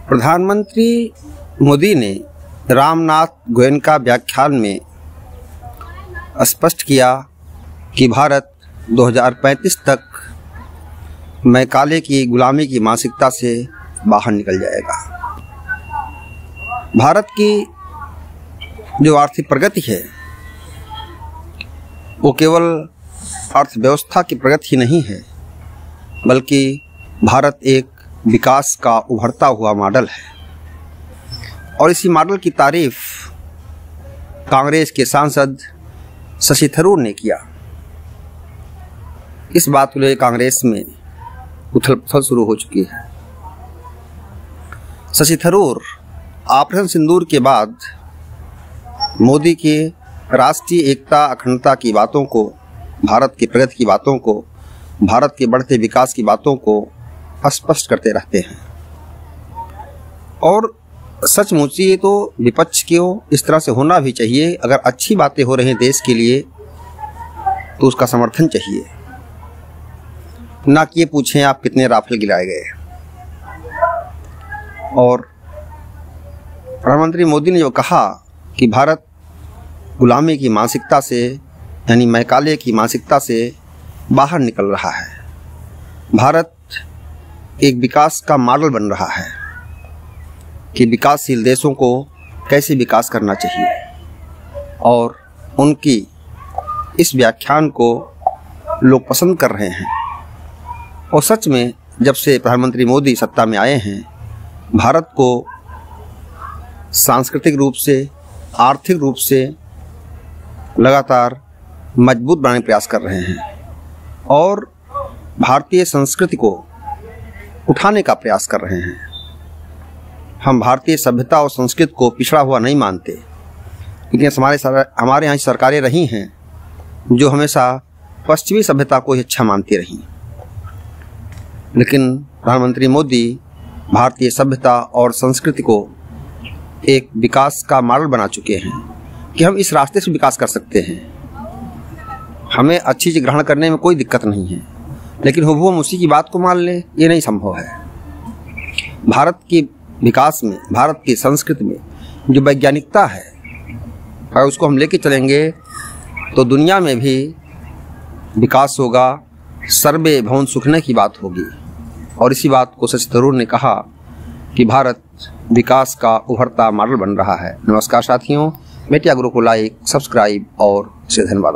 प्रधानमंत्री मोदी ने रामनाथ गोयनका व्याख्यान में स्पष्ट किया कि भारत 2035 तक मैकाले की गुलामी की मानसिकता से बाहर निकल जाएगा। भारत की जो आर्थिक प्रगति है वो केवल अर्थव्यवस्था की प्रगति ही नहीं है, बल्कि भारत एक विकास का उभरता हुआ मॉडल है। और इसी मॉडल की तारीफ कांग्रेस के सांसद शशि थरूर ने किया। इस बात को लेकर कांग्रेस में उथल पुथल शुरू हो चुकी है। शशि थरूर ऑपरेशन सिंदूर के बाद मोदी के राष्ट्रीय एकता अखंडता की बातों को, भारत की प्रगति की बातों को, भारत के बढ़ते विकास की बातों को स्पष्ट करते रहते हैं। और सचमुच ये तो विपक्ष को इस तरह से होना भी चाहिए। अगर अच्छी बातें हो रही हैं देश के लिए तो उसका समर्थन चाहिए, ना कि ये पूछें आप कितने राफेल गिराए गए। और प्रधानमंत्री मोदी ने जो कहा कि भारत गुलामी की मानसिकता से, यानी मैकाले की मानसिकता से बाहर निकल रहा है, भारत एक विकास का मॉडल बन रहा है कि विकासशील देशों को कैसे विकास करना चाहिए। और उनकी इस व्याख्यान को लोग पसंद कर रहे हैं। और सच में जब से प्रधानमंत्री मोदी सत्ता में आए हैं, भारत को सांस्कृतिक रूप से, आर्थिक रूप से लगातार मजबूत बनाने का प्रयास कर रहे हैं और भारतीय संस्कृति को उठाने का प्रयास कर रहे हैं। हम भारतीय सभ्यता और संस्कृति को पिछड़ा हुआ नहीं मानते, लेकिन हमारे यहाँ सरकारें रही हैं जो हमेशा पश्चिमी सभ्यता को ही अच्छा मानती रहीं। लेकिन प्रधानमंत्री मोदी भारतीय सभ्यता और संस्कृति को एक विकास का मॉडल बना चुके हैं कि हम इस रास्ते से विकास कर सकते हैं। हमें अच्छी चीज़ ग्रहण करने में कोई दिक्कत नहीं है, लेकिन हम उसी की बात को मान लें, ये नहीं संभव है। भारत के विकास में, भारत की संस्कृति में जो वैज्ञानिकता है, अगर उसको हम लेके चलेंगे तो दुनिया में भी विकास होगा, सर्वे भवन सुखने की बात होगी। और इसी बात को शशि थरूर ने कहा कि भारत विकास का उभरता मॉडल बन रहा है। नमस्कार साथियों, मीडिया गुरु को लाइक, सब्सक्राइब और धन्यवाद।